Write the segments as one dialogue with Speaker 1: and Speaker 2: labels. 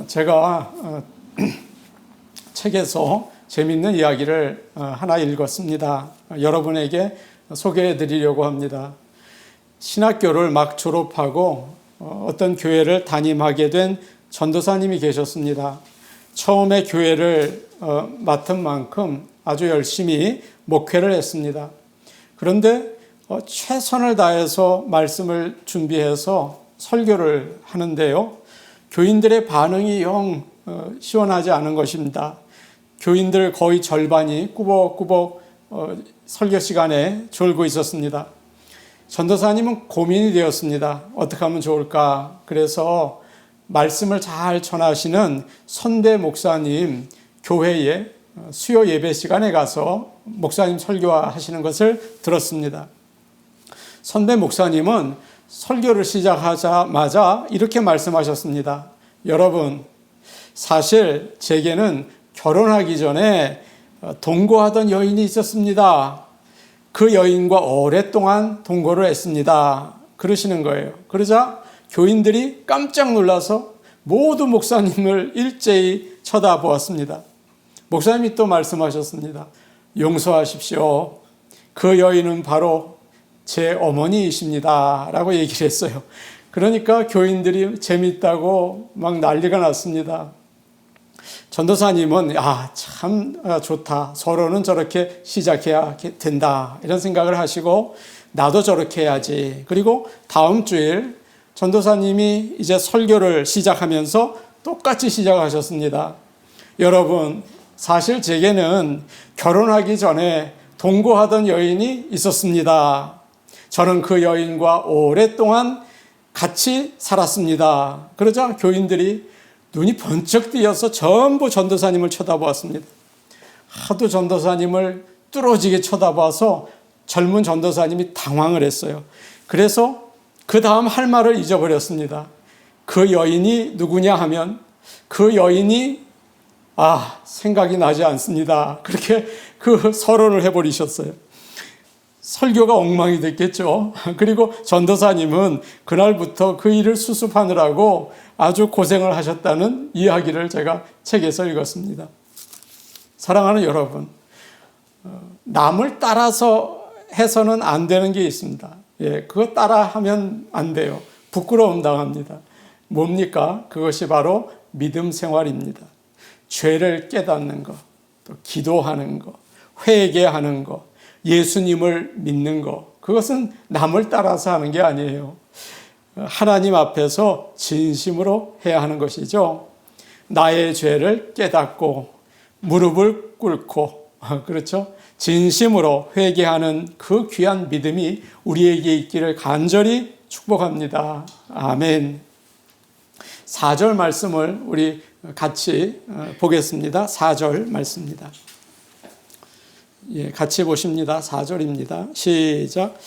Speaker 1: 제가 책에서 재미있는 이야기를 하나 읽었습니다. 여러분에게 소개해 드리려고 합니다. 신학교를 막 졸업하고 어떤 교회를 담임하게 된 전도사님이 계셨습니다. 처음에 교회를 맡은 만큼 아주 열심히 목회를 했습니다. 그런데 최선을 다해서 말씀을 준비해서 설교를 하는데요. 교인들의 반응이 영 시원하지 않은 것입니다. 교인들 거의 절반이 꾸벅꾸벅 설교 시간에 졸고 있었습니다. 전도사님은 고민이 되었습니다. 어떻게 하면 좋을까? 그래서 말씀을 잘 전하시는 선배 목사님 교회에 수요 예배 시간에 가서 목사님 설교하시는 것을 들었습니다. 선배 목사님은 설교를 시작하자마자 이렇게 말씀하셨습니다. 여러분, 사실 제게는 결혼하기 전에 동거하던 여인이 있었습니다. 그 여인과 오랫동안 동거를 했습니다. 그러시는 거예요. 그러자 교인들이 깜짝 놀라서 모두 목사님을 일제히 쳐다보았습니다. 목사님이 또 말씀하셨습니다. 용서하십시오. 그 여인은 바로 제 어머니이십니다. 라고 얘기를 했어요. 그러니까 교인들이 재밌다고 막 난리가 났습니다. 전도사님은 참 좋다. 서로는 저렇게 시작해야 된다. 이런 생각을 하시고 나도 저렇게 해야지. 그리고 다음 주일 전도사님이 이제 설교를 시작하면서 똑같이 시작하셨습니다. 여러분, 사실 제게는 결혼하기 전에 동거하던 여인이 있었습니다. 저는 그 여인과 오랫동안 같이 살았습니다. 그러자 교인들이 눈이 번쩍 뜨여서 전부 전도사님을 쳐다보았습니다. 하도 전도사님을 뚫어지게 쳐다봐서 젊은 전도사님이 당황을 했어요. 그래서 그 다음 할 말을 잊어버렸습니다. 그 여인이 누구냐 하면 그 여인이 생각이 나지 않습니다. 그렇게 그 서론을 해버리셨어요. 설교가 엉망이 됐겠죠. 그리고 전도사님은 그날부터 그 일을 수습하느라고 아주 고생을 하셨다는 이야기를 제가 책에서 읽었습니다. 사랑하는 여러분, 남을 따라서 해서는 안 되는 게 있습니다. 그거 따라 하면 안 돼요. 부끄러움 당합니다. 뭡니까? 그것이 바로 믿음 생활입니다. 죄를 깨닫는 것, 또 기도하는 것, 회개하는 것, 예수님을 믿는 것, 그것은 남을 따라서 하는 게 아니에요. 하나님 앞에서 진심으로 해야 하는 것이죠. 나의 죄를 깨닫고 무릎을 꿇고, 그렇죠? 진심으로 회개하는 그 귀한 믿음이 우리에게 있기를 간절히 축복합니다. 아멘. 4절 말씀을 우리 같이 보겠습니다. 4절 말씀입니다. 같이 보십니다. 4절입니다. 시작.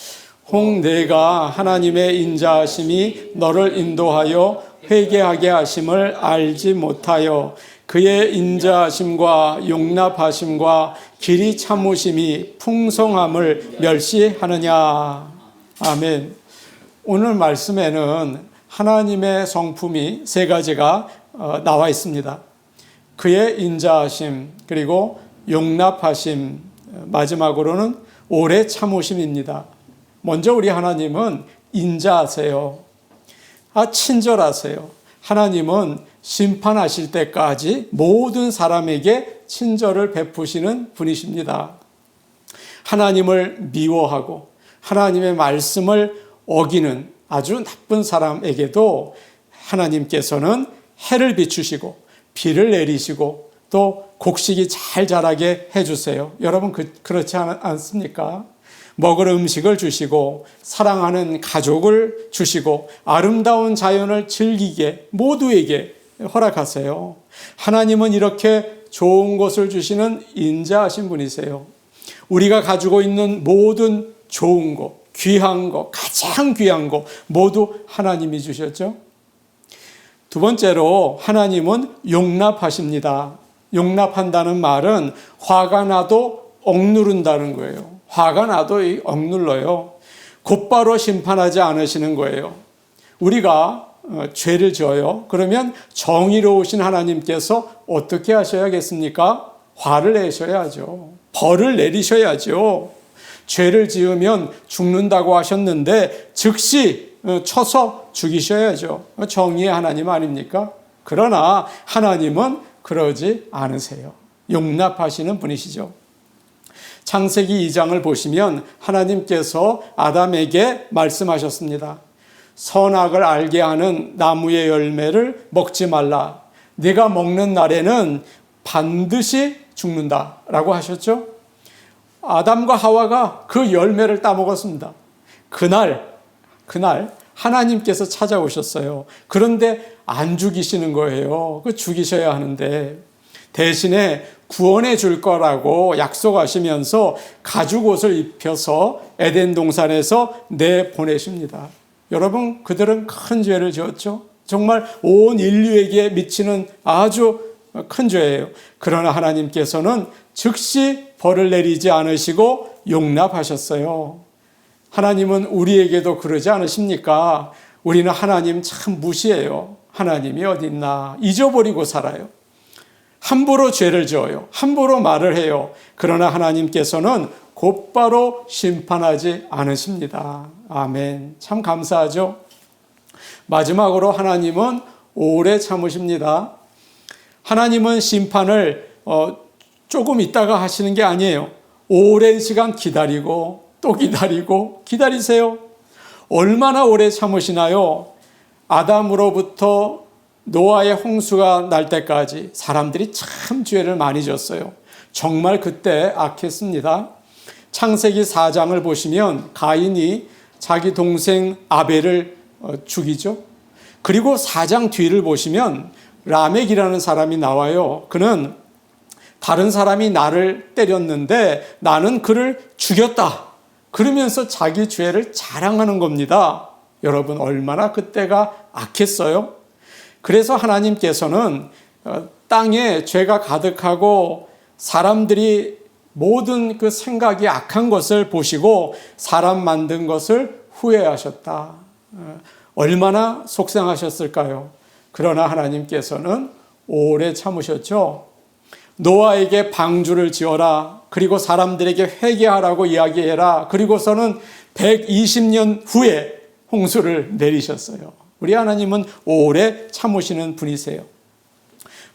Speaker 1: 혹 내가 하나님의 인자하심이 너를 인도하여 회개하게 하심을 알지 못하여 그의 인자하심과 용납하심과 길이 참으심이 풍성함을 멸시하느냐. 아멘. 오늘 말씀에는 하나님의 성품이 세 가지가 나와 있습니다. 그의 인자하심, 그리고 용납하심, 마지막으로는 오래 참으심입니다. 먼저 우리 하나님은 인자하세요. 친절하세요. 하나님은 심판하실 때까지 모든 사람에게 친절을 베푸시는 분이십니다. 하나님을 미워하고 하나님의 말씀을 어기는 아주 나쁜 사람에게도 하나님께서는 해를 비추시고 비를 내리시고 또 곡식이 잘 자라게 해주세요. 여러분 그렇지 않습니까? 먹을 음식을 주시고 사랑하는 가족을 주시고 아름다운 자연을 즐기게 모두에게 허락하세요. 하나님은 이렇게 좋은 것을 주시는 인자하신 분이세요. 우리가 가지고 있는 모든 좋은 것, 귀한 것, 가장 귀한 것 모두 하나님이 주셨죠. 두 번째로 하나님은 용납하십니다. 용납한다는 말은 화가 나도 억누른다는 거예요. 화가 나도 억눌러요. 곧바로 심판하지 않으시는 거예요. 우리가 죄를 지어요. 그러면 정의로우신 하나님께서 어떻게 하셔야겠습니까? 화를 내셔야죠. 벌을 내리셔야죠. 죄를 지으면 죽는다고 하셨는데 즉시 쳐서 죽이셔야죠. 정의의 하나님 아닙니까? 그러나 하나님은 그러지 않으세요. 용납하시는 분이시죠. 창세기 2장을 보시면 하나님께서 아담에게 말씀하셨습니다. 선악을 알게 하는 나무의 열매를 먹지 말라. 네가 먹는 날에는 반드시 죽는다라고 하셨죠. 아담과 하와가 그 열매를 따먹었습니다. 그날 하나님께서 찾아오셨어요. 그런데 안 죽이시는 거예요. 그 죽이셔야 하는데 대신에 구원해 줄 거라고 약속하시면서 가죽 옷을 입혀서 에덴 동산에서 내보내십니다. 여러분, 그들은 큰 죄를 지었죠. 정말 온 인류에게 미치는 아주 큰 죄예요. 그러나 하나님께서는 즉시 벌을 내리지 않으시고 용납하셨어요. 하나님은 우리에게도 그러지 않으십니까? 우리는 하나님 참 무시해요. 하나님이 어디 있나 잊어버리고 살아요. 함부로 죄를 지어요. 함부로 말을 해요. 그러나 하나님께서는 곧바로 심판하지 않으십니다. 아멘. 참 감사하죠? 마지막으로 하나님은 오래 참으십니다. 하나님은 심판을 조금 있다가 하시는 게 아니에요. 오랜 시간 기다리고 또 기다리고 기다리세요. 얼마나 오래 참으시나요? 아담으로부터 노아의 홍수가 날 때까지 사람들이 참 죄를 많이 졌어요. 정말 그때 악했습니다. 창세기 4장을 보시면 가인이 자기 동생 아벨을 죽이죠. 그리고 4장 뒤를 보시면 라멕이라는 사람이 나와요. 그는 다른 사람이 나를 때렸는데 나는 그를 죽였다. 그러면서 자기 죄를 자랑하는 겁니다. 여러분, 얼마나 그때가 악했어요? 그래서 하나님께서는 땅에 죄가 가득하고 사람들이 모든 그 생각이 악한 것을 보시고 사람 만든 것을 후회하셨다. 얼마나 속상하셨을까요? 그러나 하나님께서는 오래 참으셨죠. 노아에게 방주를 지어라. 그리고 사람들에게 회개하라고 이야기해라. 그리고서는 120년 후에 홍수를 내리셨어요. 우리 하나님은 오래 참으시는 분이세요.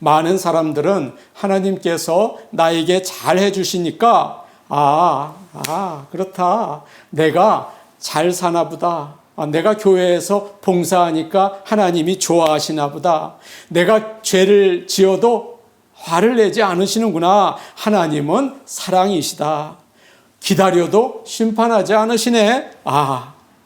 Speaker 1: 많은 사람들은 하나님께서 나에게 잘해 주시니까 그렇다. 내가 잘 사나 보다. 내가 교회에서 봉사하니까 하나님이 좋아하시나 보다. 내가 죄를 지어도 화를 내지 않으시는구나. 하나님은 사랑이시다. 기다려도 심판하지 않으시네.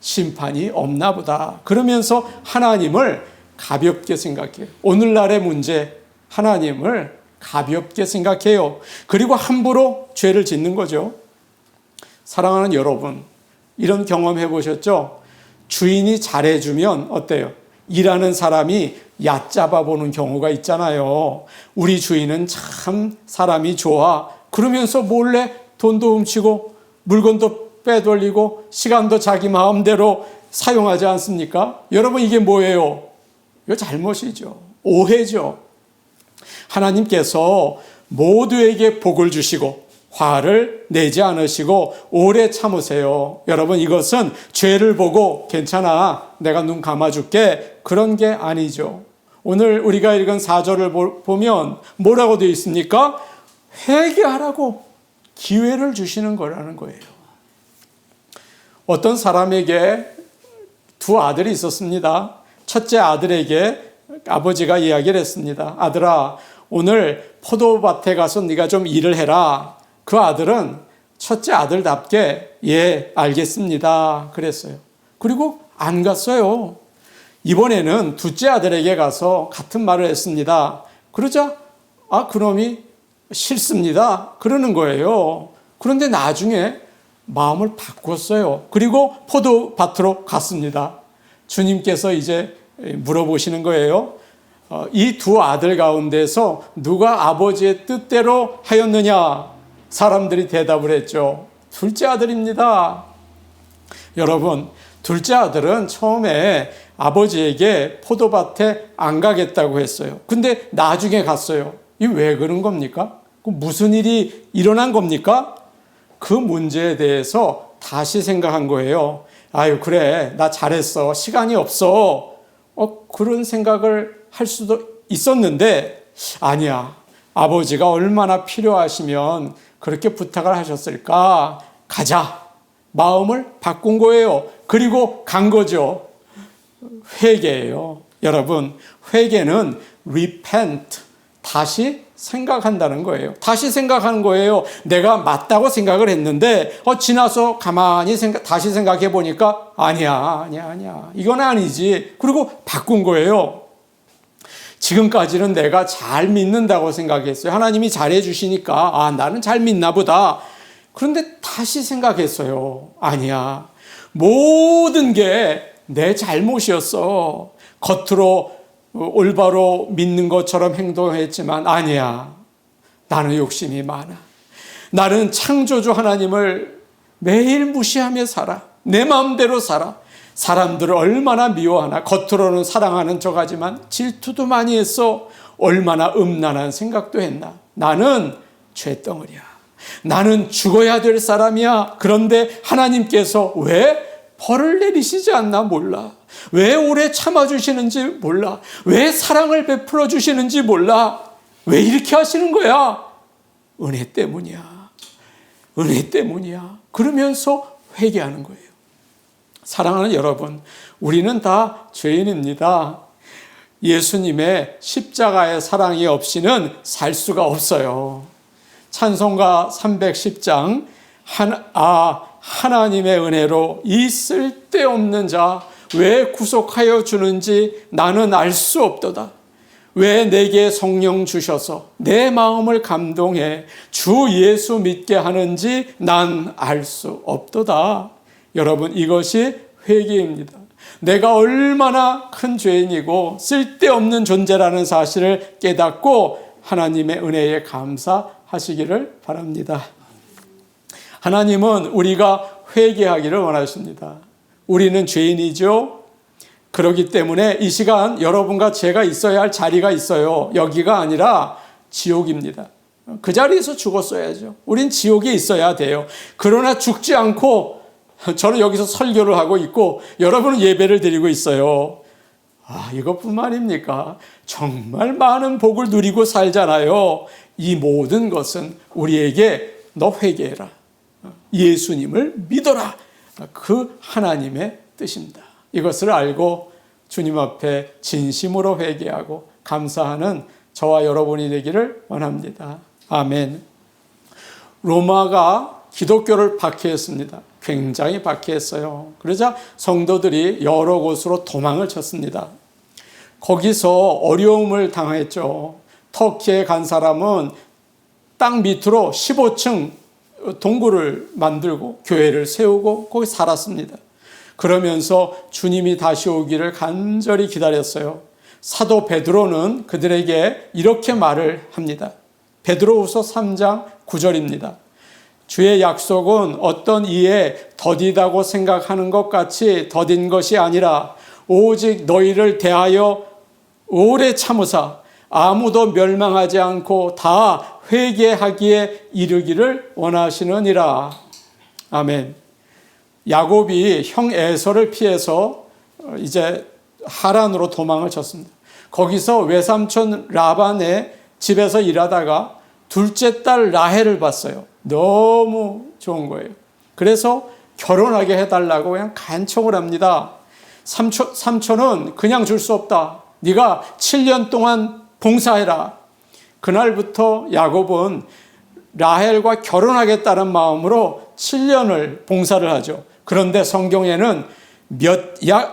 Speaker 1: 심판이 없나 보다. 그러면서 하나님을 가볍게 생각해요. 오늘날의 문제, 하나님을 가볍게 생각해요. 그리고 함부로 죄를 짓는 거죠. 사랑하는 여러분, 이런 경험 해보셨죠? 주인이 잘해주면 어때요? 일하는 사람이 얕잡아 보는 경우가 있잖아요. 우리 주인은 참 사람이 좋아. 그러면서 몰래 돈도 훔치고 물건도 빼돌리고 시간도 자기 마음대로 사용하지 않습니까? 여러분, 이게 뭐예요? 이거 잘못이죠. 오해죠. 하나님께서 모두에게 복을 주시고 화를 내지 않으시고 오래 참으세요. 여러분, 이것은 죄를 보고 괜찮아, 내가 눈 감아줄게, 그런 게 아니죠. 오늘 우리가 읽은 4절을 보면 뭐라고 되어 있습니까? 회개하라고 기회를 주시는 거라는 거예요. 어떤 사람에게 두 아들이 있었습니다. 첫째 아들에게 아버지가 이야기를 했습니다. 아들아, 오늘 포도밭에 가서 네가 좀 일을 해라. 그 아들은 첫째 아들답게 예, 알겠습니다 그랬어요. 그리고 안 갔어요. 이번에는 둘째 아들에게 가서 같은 말을 했습니다. 그러자 그놈이 싫습니다 그러는 거예요. 그런데 나중에 마음을 바꿨어요. 그리고 포도밭으로 갔습니다. 주님께서 이제 물어보시는 거예요. 이 두 아들 가운데서 누가 아버지의 뜻대로 하였느냐? 사람들이 대답을 했죠. 둘째 아들입니다. 여러분, 둘째 아들은 처음에 아버지에게 포도밭에 안 가겠다고 했어요. 근데 나중에 갔어요. 이 왜 그런 겁니까? 무슨 일이 일어난 겁니까? 그 문제에 대해서 다시 생각한 거예요. 아유, 그래, 나 잘했어. 시간이 없어. 그런 생각을 할 수도 있었는데, 아니야. 아버지가 얼마나 필요하시면 그렇게 부탁을 하셨을까? 가자. 마음을 바꾼 거예요. 그리고 간 거죠. 회개예요. 여러분, 회개는 repent, 다시 생각한다는 거예요. 다시 생각하는 거예요. 내가 맞다고 생각을 했는데 지나서 가만히 다시 생각해 보니까 아니야. 이건 아니지. 그리고 바꾼 거예요. 지금까지는 내가 잘 믿는다고 생각했어요. 하나님이 잘해 주시니까 나는 잘 믿나 보다. 그런데 다시 생각했어요. 아니야. 모든 게 내 잘못이었어. 겉으로 올바로 믿는 것처럼 행동했지만 아니야. 나는 욕심이 많아. 나는 창조주 하나님을 매일 무시하며 살아. 내 마음대로 살아. 사람들을 얼마나 미워하나. 겉으로는 사랑하는 척하지만 질투도 많이 했어. 얼마나 음란한 생각도 했나. 나는 죄덩어리야. 나는 죽어야 될 사람이야. 그런데 하나님께서 왜 벌을 내리시지 않나 몰라. 왜 오래 참아주시는지 몰라. 왜 사랑을 베풀어 주시는지 몰라. 왜 이렇게 하시는 거야? 은혜 때문이야. 은혜 때문이야. 그러면서 회개하는 거예요. 사랑하는 여러분, 우리는 다 죄인입니다. 예수님의 십자가의 사랑이 없이는 살 수가 없어요. 찬송가 310장 하나님의 은혜로 이 쓸데없는 자 왜 구속하여 주는지 나는 알 수 없도다. 왜 내게 성령 주셔서 내 마음을 감동해 주 예수 믿게 하는지 난 알 수 없도다. 여러분, 이것이 회개입니다. 내가 얼마나 큰 죄인이고 쓸데없는 존재라는 사실을 깨닫고 하나님의 은혜에 감사하시기를 바랍니다. 하나님은 우리가 회개하기를 원하십니다. 우리는 죄인이죠. 그렇기 때문에 이 시간 여러분과 제가 있어야 할 자리가 있어요. 여기가 아니라 지옥입니다. 그 자리에서 죽었어야죠. 우린 지옥에 있어야 돼요. 그러나 죽지 않고 저는 여기서 설교를 하고 있고 여러분은 예배를 드리고 있어요. 이것뿐만입니까? 정말 많은 복을 누리고 살잖아요. 이 모든 것은 우리에게 너 회개해라. 예수님을 믿어라. 그 하나님의 뜻입니다. 이것을 알고 주님 앞에 진심으로 회개하고 감사하는 저와 여러분이 되기를 원합니다. 아멘. 로마가 기독교를 박해했습니다. 굉장히 박해했어요. 그러자 성도들이 여러 곳으로 도망을 쳤습니다. 거기서 어려움을 당했죠. 터키에 간 사람은 땅 밑으로 15층 동굴을 만들고 교회를 세우고 거기 살았습니다. 그러면서 주님이 다시 오기를 간절히 기다렸어요. 사도 베드로는 그들에게 이렇게 말을 합니다. 베드로후서 3장 9절입니다. 주의 약속은 어떤 이에 더디다고 생각하는 것 같이 더딘 것이 아니라 오직 너희를 대하여 오래 참으사 아무도 멸망하지 않고 다 회개하기에 이르기를 원하시느니라. 아멘. 야곱이 형 에서를 피해서 이제 하란으로 도망을 쳤습니다. 거기서 외삼촌 라반의 집에서 일하다가 둘째 딸 라헬을 봤어요. 너무 좋은 거예요. 그래서 결혼하게 해달라고 그냥 간청을 합니다. 삼촌은 그냥 줄 수 없다. 네가 7년 동안 봉사해라. 그날부터 야곱은 라헬과 결혼하겠다는 마음으로 7년을 봉사를 하죠. 그런데 성경에는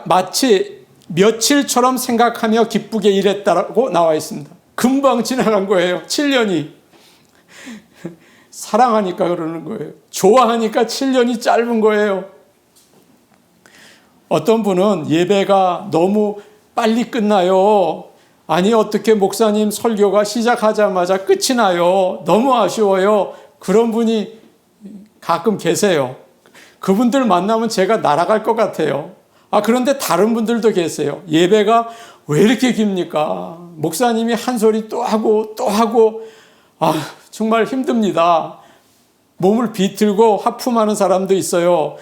Speaker 1: 마치 며칠처럼 생각하며 기쁘게 일했다고 나와 있습니다. 금방 지나간 거예요. 7년이. 사랑하니까 그러는 거예요. 좋아하니까 7년이 짧은 거예요. 어떤 분은 예배가 너무 빨리 끝나요. 아니, 어떻게 목사님 설교가 시작하자마자 끝이 나요. 너무 아쉬워요. 그런 분이 가끔 계세요. 그분들 만나면 제가 날아갈 것 같아요. 그런데 다른 분들도 계세요. 예배가 왜 이렇게 깁니까? 목사님이 한 소리 또 하고 또 하고, 정말 힘듭니다. 몸을 비틀고 하품하는 사람도 있어요.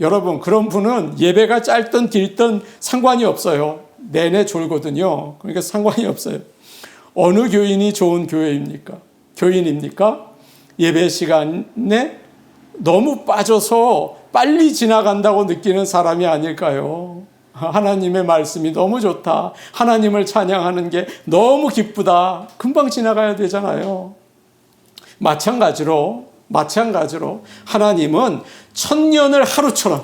Speaker 1: 여러분, 그런 분은 예배가 짧든 길든 상관이 없어요. 내내 졸거든요. 그러니까 상관이 없어요. 어느 교인이 좋은 교인입니까? 예배 시간에 너무 빠져서 빨리 지나간다고 느끼는 사람이 아닐까요? 하나님의 말씀이 너무 좋다. 하나님을 찬양하는 게 너무 기쁘다. 금방 지나가야 되잖아요. 마찬가지로 하나님은 천년을 하루처럼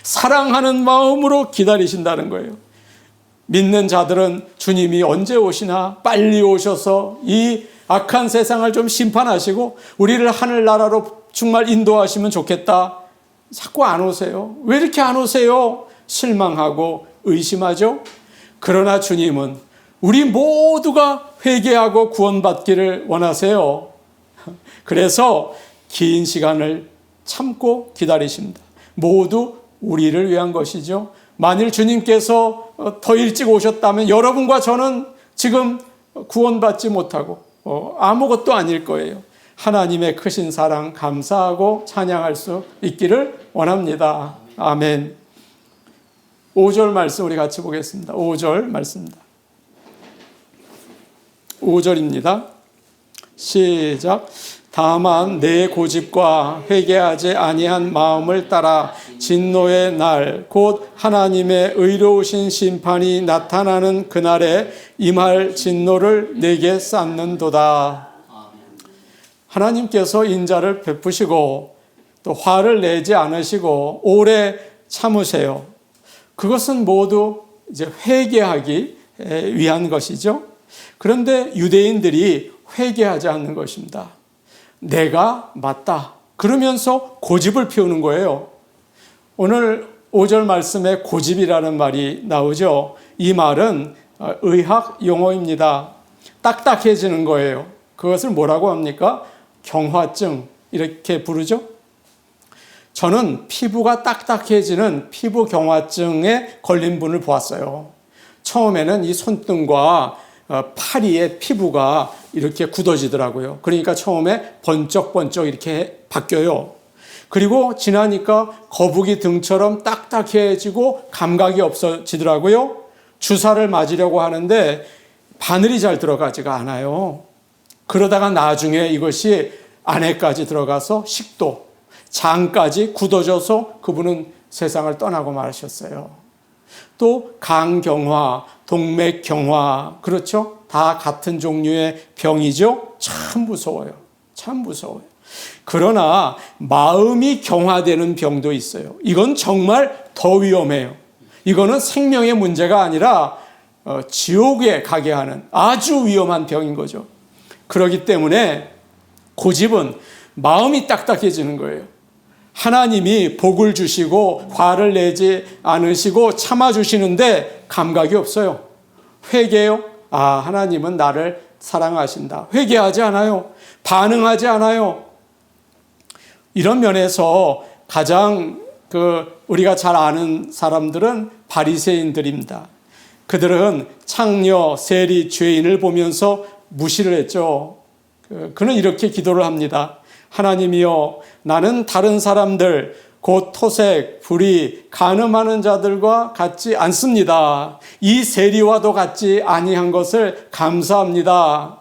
Speaker 1: 사랑하는 마음으로 기다리신다는 거예요. 믿는 자들은 주님이 언제 오시나 빨리 오셔서 이 악한 세상을 좀 심판하시고 우리를 하늘나라로 정말 인도하시면 좋겠다. 자꾸 안 오세요. 왜 이렇게 안 오세요? 실망하고 의심하죠. 그러나 주님은 우리 모두가 회개하고 구원받기를 원하세요. 그래서 긴 시간을 참고 기다리십니다. 모두 우리를 위한 것이죠. 만일 주님께서 더 일찍 오셨다면 여러분과 저는 지금 구원받지 못하고 아무것도 아닐 거예요. 하나님의 크신 사랑 감사하고 찬양할 수 있기를 원합니다. 아멘. 5절 말씀 우리 같이 보겠습니다. 5절 말씀입니다. 5절입니다. 시작. 다만 내 고집과 회개하지 아니한 마음을 따라 진노의 날 곧 하나님의 의로우신 심판이 나타나는 그날에 임할 진노를 내게 쌓는도다. 하나님께서 인자를 베푸시고 또 화를 내지 않으시고 오래 참으세요. 그것은 모두 이제 회개하기 위한 것이죠. 그런데 유대인들이 회개하지 않는 것입니다. 내가 맞다. 그러면서 고집을 피우는 거예요. 오늘 5절 말씀에 고집이라는 말이 나오죠. 이 말은 의학 용어입니다. 딱딱해지는 거예요. 그것을 뭐라고 합니까? 경화증 이렇게 부르죠. 저는 피부가 딱딱해지는 피부 경화증에 걸린 분을 보았어요. 처음에는 이 손등과 팔이의 피부가 이렇게 굳어지더라고요. 그러니까 처음에 번쩍번쩍 이렇게 바뀌어요. 그리고 지나니까 거북이 등처럼 딱딱해지고 감각이 없어지더라고요. 주사를 맞으려고 하는데 바늘이 잘 들어가지가 않아요. 그러다가 나중에 이것이 안에까지 들어가서 식도, 장까지 굳어져서 그분은 세상을 떠나고 말하셨어요. 또 강경화, 동맥경화, 그렇죠? 다 같은 종류의 병이죠. 참 무서워요. 참 무서워요. 그러나 마음이 경화되는 병도 있어요. 이건 정말 더 위험해요. 이거는 생명의 문제가 아니라 지옥에 가게 하는 아주 위험한 병인 거죠. 그렇기 때문에 고집은 마음이 딱딱해지는 거예요. 하나님이 복을 주시고 화를 내지 않으시고 참아주시는데 감각이 없어요. 회개요? 하나님은 나를 사랑하신다. 회개하지 않아요. 반응하지 않아요. 이런 면에서 가장 우리가 잘 아는 사람들은 바리새인들입니다. 그들은 창녀, 세리, 죄인을 보면서 무시를 했죠. 그는 이렇게 기도를 합니다. 하나님이여, 나는 다른 사람들, 곧 토색, 불의, 간음하는 자들과 같지 않습니다. 이 세리와도 같지 아니한 것을 감사합니다.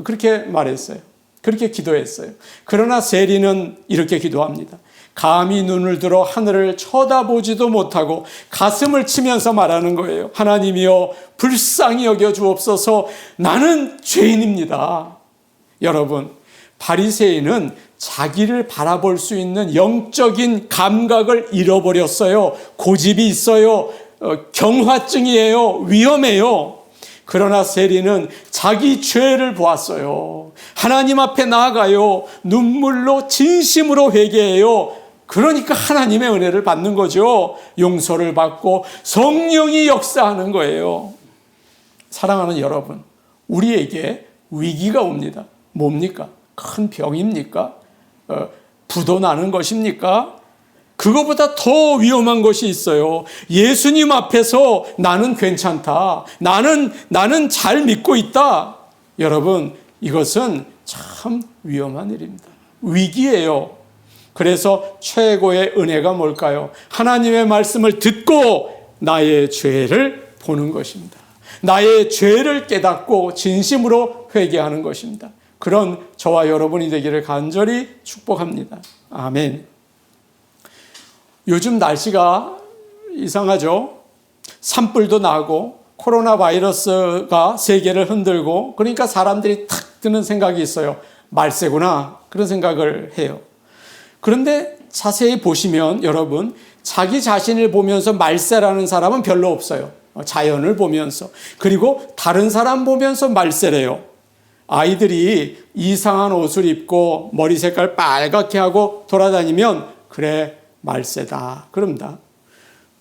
Speaker 1: 그렇게 말했어요. 그렇게 기도했어요. 그러나 세리는 이렇게 기도합니다. 감히 눈을 들어 하늘을 쳐다보지도 못하고 가슴을 치면서 말하는 거예요. 하나님이여, 불쌍히 여겨 주옵소서. 나는 죄인입니다. 여러분, 바리새인은 자기를 바라볼 수 있는 영적인 감각을 잃어버렸어요. 고집이 있어요. 경화증이에요. 위험해요. 그러나 세리는 자기 죄를 보았어요. 하나님 앞에 나아가요. 눈물로 진심으로 회개해요. 그러니까 하나님의 은혜를 받는 거죠. 용서를 받고 성령이 역사하는 거예요. 사랑하는 여러분, 우리에게 위기가 옵니다. 뭡니까? 큰 병입니까? 부도 나는 것입니까? 그 그거보다 더 위험한 것이 있어요. 예수님 앞에서 나는 괜찮다. 나는 잘 믿고 있다. 여러분, 이것은 참 위험한 일입니다. 위기예요. 그래서 최고의 은혜가 뭘까요? 하나님의 말씀을 듣고 나의 죄를 보는 것입니다. 나의 죄를 깨닫고 진심으로 회개하는 것입니다. 그런 저와 여러분이 되기를 간절히 축복합니다. 아멘. 요즘 날씨가 이상하죠? 산불도 나고 코로나 바이러스가 세계를 흔들고 그러니까 사람들이 탁 드는 생각이 있어요. 말세구나. 그런 생각을 해요. 그런데 자세히 보시면 여러분, 자기 자신을 보면서 말세라는 사람은 별로 없어요. 자연을 보면서. 그리고 다른 사람 보면서 말세래요. 아이들이 이상한 옷을 입고 머리 색깔 빨갛게 하고 돌아다니면 그래, 말세다. 그럽니다.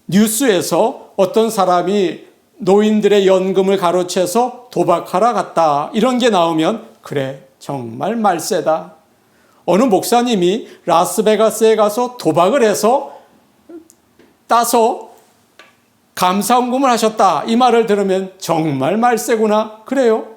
Speaker 1: 뉴스에서 어떤 사람이 노인들의 연금을 가로채서 도박하러 갔다. 이런 게 나오면 그래, 정말 말세다. 어느 목사님이 라스베가스에 가서 도박을 해서 따서 감사헌금을 하셨다. 이 말을 들으면 정말 말세구나. 그래요.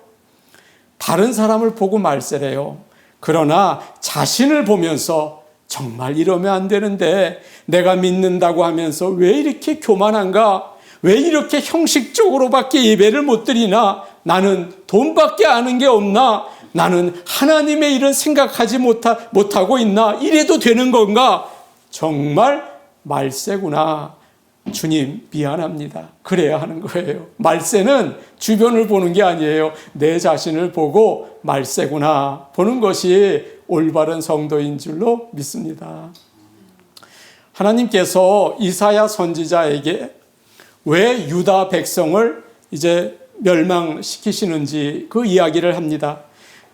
Speaker 1: 다른 사람을 보고 말세래요. 그러나 자신을 보면서 정말 이러면 안 되는데 내가 믿는다고 하면서 왜 이렇게 교만한가? 왜 이렇게 형식적으로밖에 예배를 못 드리나? 나는 돈밖에 아는 게 없나? 나는 하나님의 일은 생각하지 못하고 있나? 이래도 되는 건가? 정말 말세구나. 주님, 미안합니다. 그래야 하는 거예요. 말세는 주변을 보는 게 아니에요. 내 자신을 보고 말세구나 보는 것이 올바른 성도인 줄로 믿습니다. 하나님께서 이사야 선지자에게 왜 유다 백성을 이제 멸망시키시는지 그 이야기를 합니다.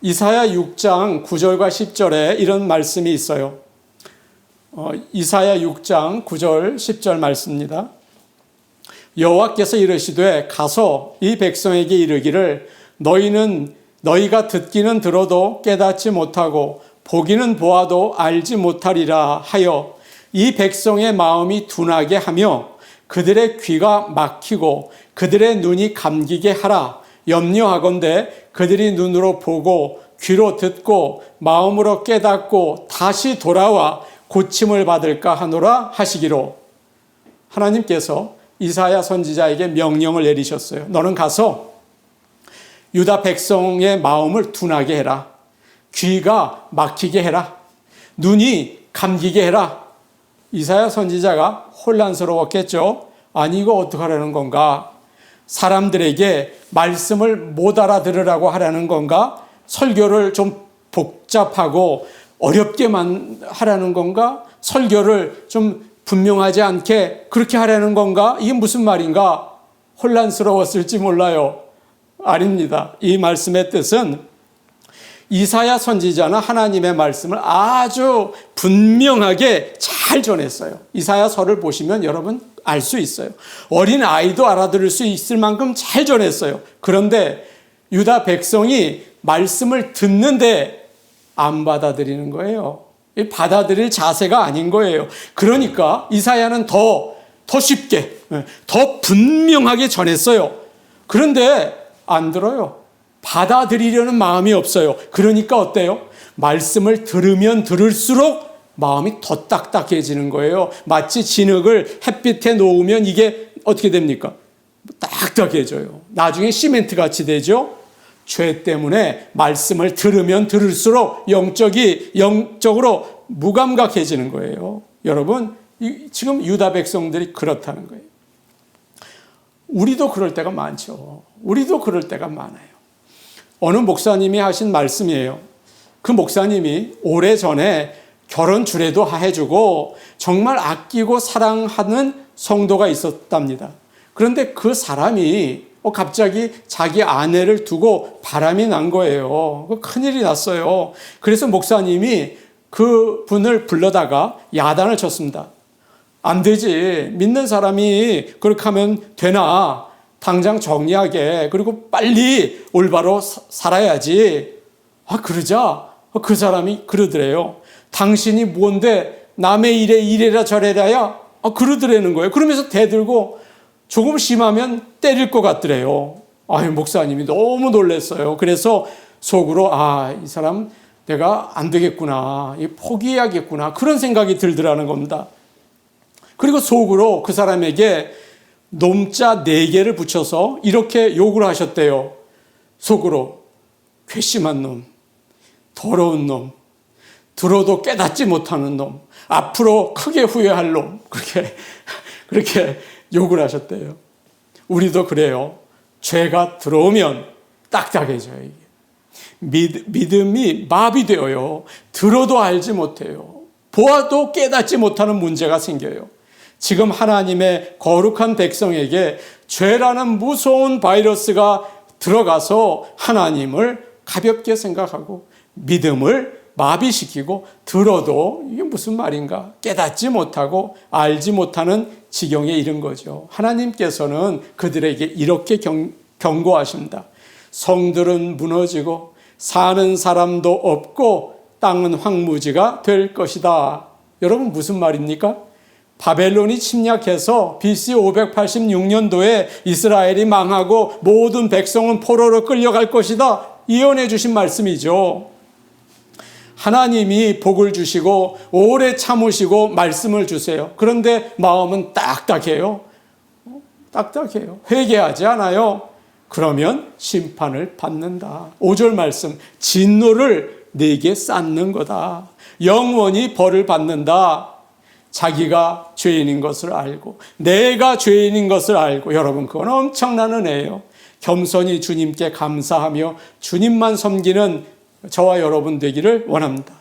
Speaker 1: 이사야 6장 9절과 10절에 이런 말씀이 있어요. 이사야 6장 9절 10절 말씀입니다. 여호와께서 이르시되 가서 이 백성에게 이르기를 너희가 듣기는 들어도 깨닫지 못하고 보기는 보아도 알지 못하리라 하여 이 백성의 마음이 둔하게 하며 그들의 귀가 막히고 그들의 눈이 감기게 하라. 염려하건대 그들이 눈으로 보고 귀로 듣고 마음으로 깨닫고 다시 돌아와 고침을 받을까 하노라 하시기로. 하나님께서 이사야 선지자에게 명령을 내리셨어요. 너는 가서 유다 백성의 마음을 둔하게 해라. 귀가 막히게 해라. 눈이 감기게 해라. 이사야 선지자가 혼란스러웠겠죠. 아니, 이거 어떡하라는 건가? 사람들에게 말씀을 못 알아들으라고 하라는 건가? 설교를 좀 복잡하고 어렵게만 하라는 건가? 설교를 좀 분명하지 않게 그렇게 하라는 건가? 이게 무슨 말인가? 혼란스러웠을지 몰라요. 아닙니다. 이 말씀의 뜻은 이사야 선지자는 하나님의 말씀을 아주 분명하게 잘 전했어요. 이사야서를 보시면 여러분 알 수 있어요. 어린 아이도 알아들을 수 있을 만큼 잘 전했어요. 그런데 유다 백성이 말씀을 듣는데 안 받아들이는 거예요. 받아들일 자세가 아닌 거예요. 그러니까 이사야는 더 쉽게, 더 분명하게 전했어요. 그런데 안 들어요. 받아들이려는 마음이 없어요. 그러니까 어때요? 말씀을 들으면 들을수록 마음이 더 딱딱해지는 거예요. 마치 진흙을 햇빛에 놓으면 이게 어떻게 됩니까? 딱딱해져요. 나중에 시멘트 같이 되죠. 죄 때문에 말씀을 들으면 들을수록 영적으로 무감각해지는 거예요. 여러분, 지금 유다 백성들이 그렇다는 거예요. 우리도 그럴 때가 많죠. 우리도 그럴 때가 많아요. 어느 목사님이 하신 말씀이에요. 그 목사님이 오래전에 결혼 주례도 해주고 정말 아끼고 사랑하는 성도가 있었답니다. 그런데 그 사람이 갑자기 자기 아내를 두고 바람이 난 거예요. 큰일이 났어요. 그래서 목사님이 그 분을 불러다가 야단을 쳤습니다. 안 되지. 믿는 사람이 그렇게 하면 되나? 당장 정리하게. 그리고 빨리 올바로 살아야지. 그러자 그 사람이 그러더래요. 당신이 뭔데 남의 일에 이래라 저래라야 그러더라는 거예요. 그러면서 대들고 조금 심하면 때릴 것 같더래요. 목사님이 너무 놀랐어요. 그래서 속으로 이 사람 내가 안 되겠구나, 포기해야겠구나, 그런 생각이 들더라는 겁니다. 그리고 속으로 그 사람에게 놈자 4개를 붙여서 이렇게 욕을 하셨대요. 속으로 괘씸한 놈, 더러운 놈, 들어도 깨닫지 못하는 놈, 앞으로 크게 후회할 놈, 그렇게 욕을 하셨대요. 우리도 그래요. 죄가 들어오면 딱딱해져요. 믿음이 마비되어요. 들어도 알지 못해요. 보아도 깨닫지 못하는 문제가 생겨요. 지금 하나님의 거룩한 백성에게 죄라는 무서운 바이러스가 들어가서 하나님을 가볍게 생각하고 믿음을 마비시키고 들어도 이게 무슨 말인가 깨닫지 못하고 알지 못하는 지경에 이른 거죠. 하나님께서는 그들에게 이렇게 경고하십니다. 성들은 무너지고 사는 사람도 없고 땅은 황무지가 될 것이다. 여러분 무슨 말입니까? 바벨론이 침략해서 BC 586년도에 이스라엘이 망하고 모든 백성은 포로로 끌려갈 것이다. 예언해 주신 말씀이죠. 하나님이 복을 주시고 오래 참으시고 말씀을 주세요. 그런데 마음은 딱딱해요. 회개하지 않아요. 그러면 심판을 받는다. 5절 말씀, 진노를 내게 쌓는 거다. 영원히 벌을 받는다. 자기가 죄인인 것을 알고 내가 죄인인 것을 알고, 여러분 그건 엄청난 은혜예요. 겸손히 주님께 감사하며 주님만 섬기는 저와 여러분 되기를 원합니다.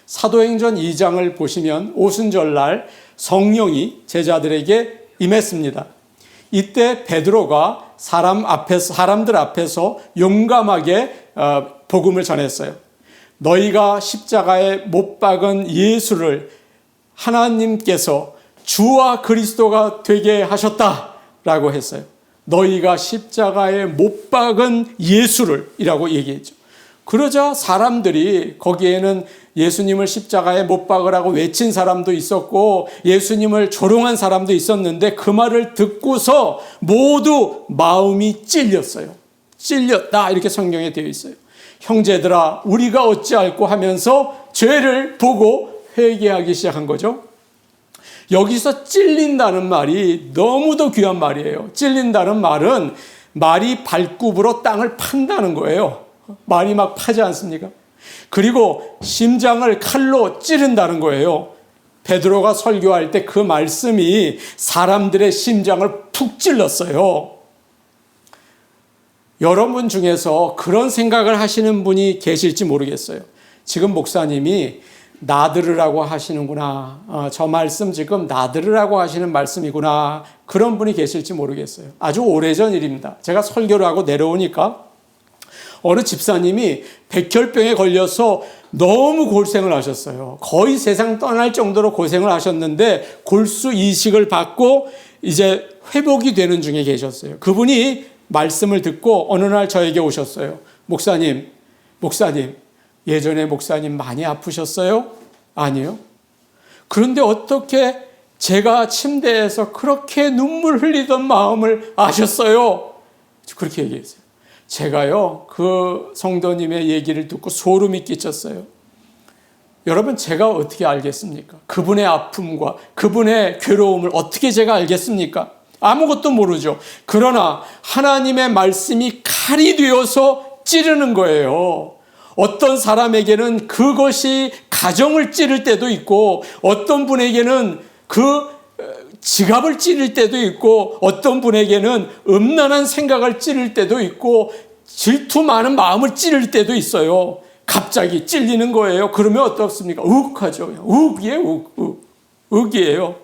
Speaker 1: 사도행전 2장을 보시면 오순절날 성령이 제자들에게 임했습니다. 이때 베드로가 사람들 앞에서 용감하게 복음을 전했어요. 너희가 십자가에 못 박은 예수를 하나님께서 주와 그리스도가 되게 하셨다라고 했어요. 너희가 십자가에 못 박은 예수를 이라고 얘기했죠. 그러자 사람들이, 거기에는 예수님을 십자가에 못 박으라고 외친 사람도 있었고 예수님을 조롱한 사람도 있었는데 그 말을 듣고서 모두 마음이 찔렸어요. 찔렸다 이렇게 성경에 되어 있어요. 형제들아 우리가 어찌할꼬 하면서 죄를 보고 회개하기 시작한 거죠. 여기서 찔린다는 말이 너무도 귀한 말이에요. 찔린다는 말은 말이 발굽으로 땅을 판다는 거예요. 말이 막 파지 않습니까? 그리고 심장을 칼로 찌른다는 거예요. 베드로가 설교할 때 그 말씀이 사람들의 심장을 푹 찔렀어요. 여러분 중에서 그런 생각을 하시는 분이 계실지 모르겠어요. 지금 목사님이 나들으라고 하시는구나. 저 말씀 지금 나들으라고 하시는 말씀이구나. 그런 분이 계실지 모르겠어요. 아주 오래전 일입니다. 제가 설교를 하고 내려오니까 어느 집사님이 백혈병에 걸려서 너무 고생을 하셨어요. 거의 세상 떠날 정도로 고생을 하셨는데 골수 이식을 받고 이제 회복이 되는 중에 계셨어요. 그분이 말씀을 듣고 어느 날 저에게 오셨어요. 목사님, 예전에 목사님 많이 아프셨어요? 아니요. 그런데 어떻게 제가 침대에서 그렇게 눈물 흘리던 마음을 아셨어요? 그렇게 얘기했어요. 제가요, 그 성도님의 얘기를 듣고 소름이 끼쳤어요. 여러분, 제가 어떻게 알겠습니까? 그분의 아픔과 그분의 괴로움을 어떻게 제가 알겠습니까? 아무것도 모르죠. 그러나 하나님의 말씀이 칼이 되어서 찌르는 거예요. 어떤 사람에게는 그것이 가정을 찌를 때도 있고, 어떤 분에게는 그 지갑을 찌를 때도 있고, 어떤 분에게는 음란한 생각을 찌를 때도 있고, 질투 많은 마음을 찌를 때도 있어요. 갑자기 찔리는 거예요. 그러면 어떻습니까? 욱하죠. 욱이에요.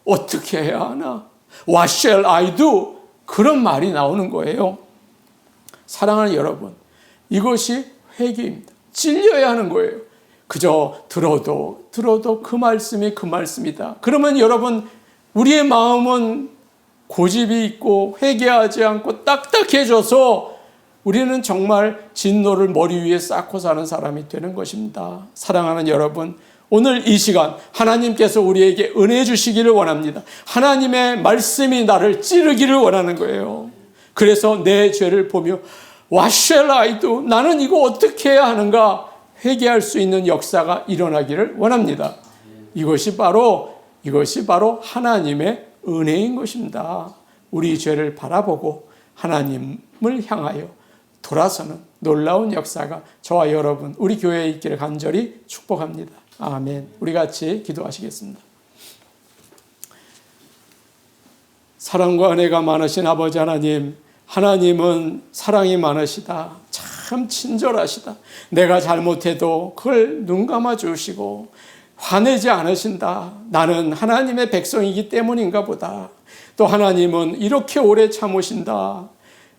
Speaker 1: 어떻게 해야 하나? What shall I do? 그런 말이 나오는 거예요. 사랑하는 여러분, 이것이 회개입니다. 찔려야 하는 거예요. 그저 들어도 그 말씀이 그 말씀이다. 그러면 여러분, 우리의 마음은 고집이 있고 회개하지 않고 딱딱해져서 우리는 정말 진노를 머리 위에 쌓고 사는 사람이 되는 것입니다. 사랑하는 여러분, 오늘 이 시간 하나님께서 우리에게 은혜 주시기를 원합니다. 하나님의 말씀이 나를 찌르기를 원하는 거예요. 그래서 내 죄를 보며 What shall I do? 나는 이거 어떻게 해야 하는가? 회개할 수 있는 역사가 일어나기를 원합니다. 이것이 바로 하나님의 은혜인 것입니다. 우리 죄를 바라보고 하나님을 향하여 돌아서는 놀라운 역사가 저와 여러분, 우리 교회에 있기를 간절히 축복합니다. 아멘. 우리 같이 기도하시겠습니다. 사랑과 은혜가 많으신 아버지 하나님, 하나님은 사랑이 많으시다. 참 친절하시다. 내가 잘못해도 그걸 눈 감아 주시고 화내지 않으신다. 나는 하나님의 백성이기 때문인가 보다. 또 하나님은 이렇게 오래 참으신다.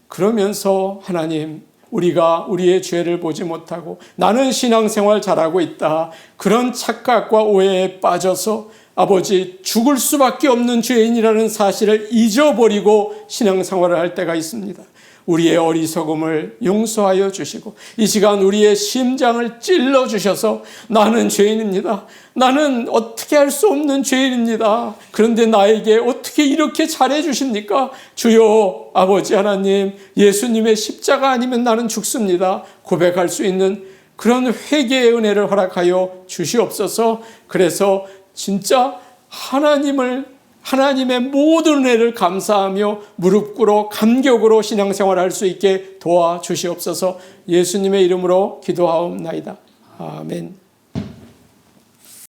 Speaker 1: 그러면서 하나님, 우리가 우리의 죄를 보지 못하고 나는 신앙생활 잘하고 있다. 그런 착각과 오해에 빠져서 아버지 죽을 수밖에 없는 죄인이라는 사실을 잊어버리고 신앙생활을 할 때가 있습니다. 우리의 어리석음을 용서하여 주시고 이 시간 우리의 심장을 찔러 주셔서 나는 죄인입니다. 나는 어떻게 할 수 없는 죄인입니다. 그런데 나에게 어떻게 이렇게 잘해 주십니까? 주여 아버지 하나님, 예수님의 십자가 아니면 나는 죽습니다. 고백할 수 있는 그런 회개의 은혜를 허락하여 주시옵소서. 그래서 진짜 하나님의 모든 은혜를 감사하며 무릎 꿇어 감격으로 신앙생활을 할 수 있게 도와주시옵소서. 예수님의 이름으로 기도하옵나이다. 아멘.